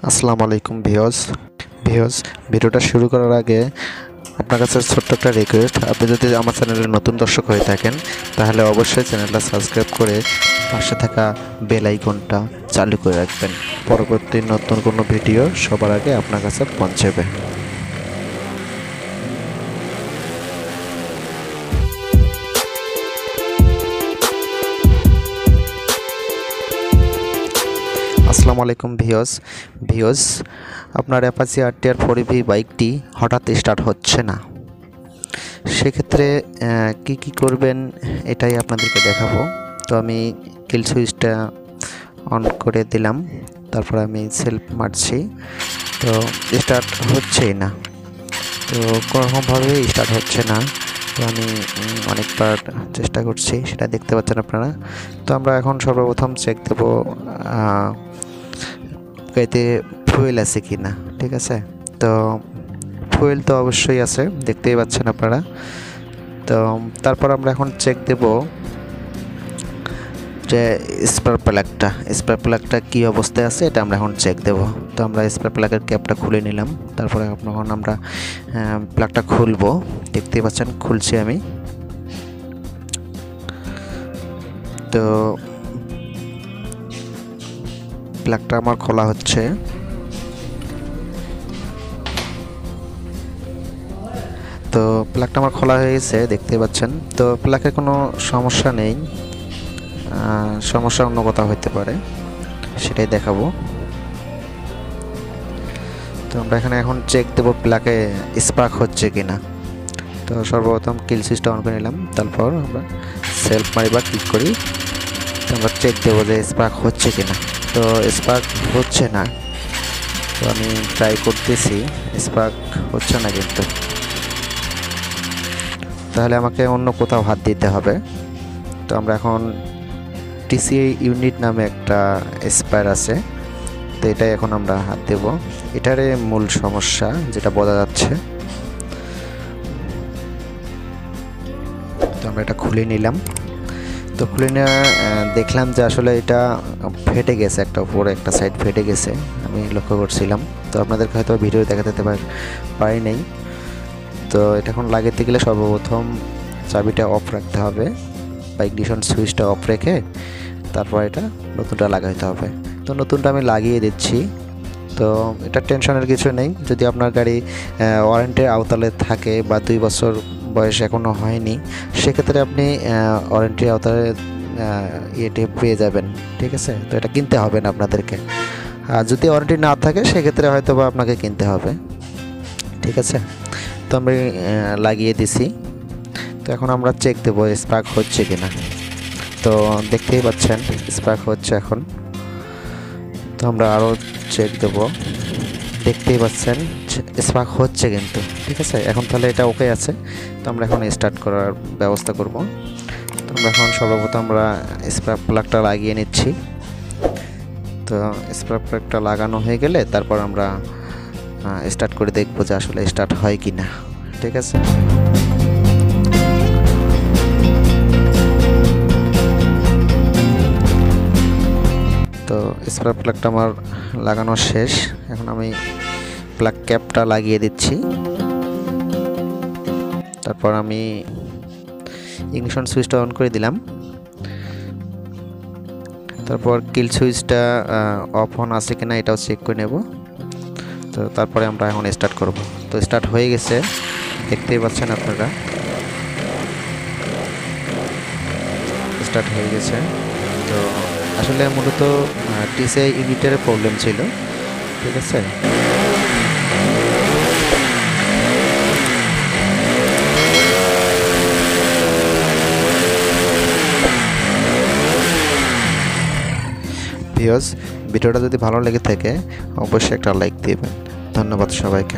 আসসালামু আলাইকুম ভিউয়ার্স ভিডিওটা শুরু করার আগে আপনার কাছে ছোট্ট একটা রিকোয়েস্ট, আপনি যদি আমার চ্যানেলের নতুন দর্শক হয়ে থাকেন তাহলে অবশ্যই চ্যানেলটা সাবস্ক্রাইব করে পাশে থাকা বেল আইকনটা চালু করে রাখবেন। পরবর্তী নতুন কোনো ভিডিও সবার আগে আপনার কাছে পৌঁছাবে। আসসালামু আলাইকুম ভিউয়ার্স আপনার অ্যাপাচি RTR 4V বাইকটি হঠাৎ স্টার্ট হচ্ছে না, সেক্ষেত্রে কি করবেন এটাই আপনাদেরকে দেখাবো। তো আমি কিল সুইচটা অন করে দিলাম, তারপর আমি সেলফ মারছি, তো স্টার্ট হচ্ছেই না। তো কোনোরকমভাবেই স্টার্ট হচ্ছে না। তো আমি অনেকবার চেষ্টা করছি, সেটা দেখতে পাচ্ছেন আপনারা। তো আমরা এখন সর্বপ্রথম চেক দেব গাড়িতে ফুয়েল আছে কি না। ঠিক আছে, তো ফুয়েল তো অবশ্যই আছে, দেখতেই পাচ্ছেন আপনারা। তো তারপর আমরা এখন চেক দেব যে স্পার প্লাগটা কী অবস্থায় আছে, এটা আমরা এখন চেক দেব। তো আমরা স্পার প্লাগের ক্যাপটা খুলে নিলাম, তারপরে এখন আমরা প্লাগটা খুলবো। দেখতেই পাচ্ছেন খুলছি আমি। তো প্লাগটা আমার খোলা হচ্ছে। তো প্লাগটা আমার খোলা হয়ে গেছে, দেখতে পাচ্ছেন। তো প্লাগের কোনো সমস্যা নেই, সমস্যা অন্য কোথাও হতে পারে, সেটাই দেখাবো। তো আমরা এখানে এখন চেক দেবো প্লাগে স্পার্ক হচ্ছে কিনা। তো সর্বপ্রথম কিল সুইচটা অন করে নিলাম, তারপর আমরা সেলফ মারিবার ক্লিক করি। তো আমরা চেক দেবো যে স্পার্ক হচ্ছে কিনা। তো স্পার্ক হচ্ছে না, তো আমি ট্রাই করতেছি, স্পার্ক হচ্ছে না কিন্তু। তাহলে আমাকে অন্য কোথাও হাত দিতে হবে। তো আমরা এখন TCI ইউনিট নামে একটা স্পার আছে, তো এটাই এখন আমরা হাত দেব। এটারে মূল সমস্যা যেটা বোঝা যাচ্ছে। তো আমরা এটা খুলে নিলাম। তো খুলে নিয়ে দেখলাম যে আসলে এটা ফেটে গেছে, একটা উপরে একটা সাইড ফেটে গেছে, আমি লক্ষ্য করছিলাম। তো আপনাদেরকে হয়তো ভিডিও দেখাতে পারি নাই। তো এটা এখন লাগাতে গেলে সর্বপ্রথম চাবিটা অফ রাখতে হবে, বা ইগনিশন সুইচটা অফ রেখে তারপর এটা নতুনটা লাগাইতে হবে। তো নতুনটা আমি লাগিয়ে দিচ্ছি। তো এটা টেনশনের কিছু নেই, যদি আপনার গাড়ি ওয়ারেন্টির আওতায় থাকে বা 2 বছর বয়স এখনও হয়নি, সেক্ষেত্রে আপনি ওয়ারেন্টির আওতায় ইয়েটি পেয়ে যাবেন। ঠিক আছে, তো এটা কিনতে হবে না আপনাদেরকে। আর যদি ওয়ারেন্টি না থাকে সেক্ষেত্রে হয়তো বা আপনাকে কিনতে হবে। ঠিক আছে, তো আমি লাগিয়ে দিছি। তো এখন আমরা চেক দেবো স্পার্ক হচ্ছে কিনা। তো দেখতেই পাচ্ছেন স্পার্ক হচ্ছে এখন। তো আমরা আরও চেক দেব, দেখতেই পাচ্ছেন স্পার্ক হচ্ছে কিন্তু। ঠিক আছে, এখন তাহলে এটা ওকে আছে। তো আমরা এখন স্টার্ট করার ব্যবস্থা করব। তো আমরা এখন সর্বপ্রথম আমরা স্পার্ক প্লাগটা লাগিয়ে নিচ্ছি। তো স্পার্ক প্লাগটা লাগানো হয়ে গেলে তারপর আমরা স্টার্ট করে দেখবো যে আসলে স্টার্ট হয় কি না। ঠিক আছে, তো স্পার্ক প্লাগটা আমার লাগানো শেষ। এখন আমি প্লাগ ক্যাপটা লাগিয়ে দিচ্ছি, তারপর আমি ইগনিশন সুইচটা অন করে দিলাম, তারপর কিল সুইচটা অফ অন আছে কিনা এটাও চেক করে নেব। তো তারপরে আমরা এখন স্টার্ট করব। তো স্টার্ট হয়ে গেছে, দেখতেই পাচ্ছেন আপনারা, স্টার্ট হয়ে গেছে। তো আসলে মূলত TCI ইউনিটের প্রবলেম ছিল। ঠিক আছে, ভিউয়ার্স ভিডিওটা যদি ভালো লেগে থাকে অবশ্যই একটা লাইক দিবেন। ধন্যবাদ সবাইকে।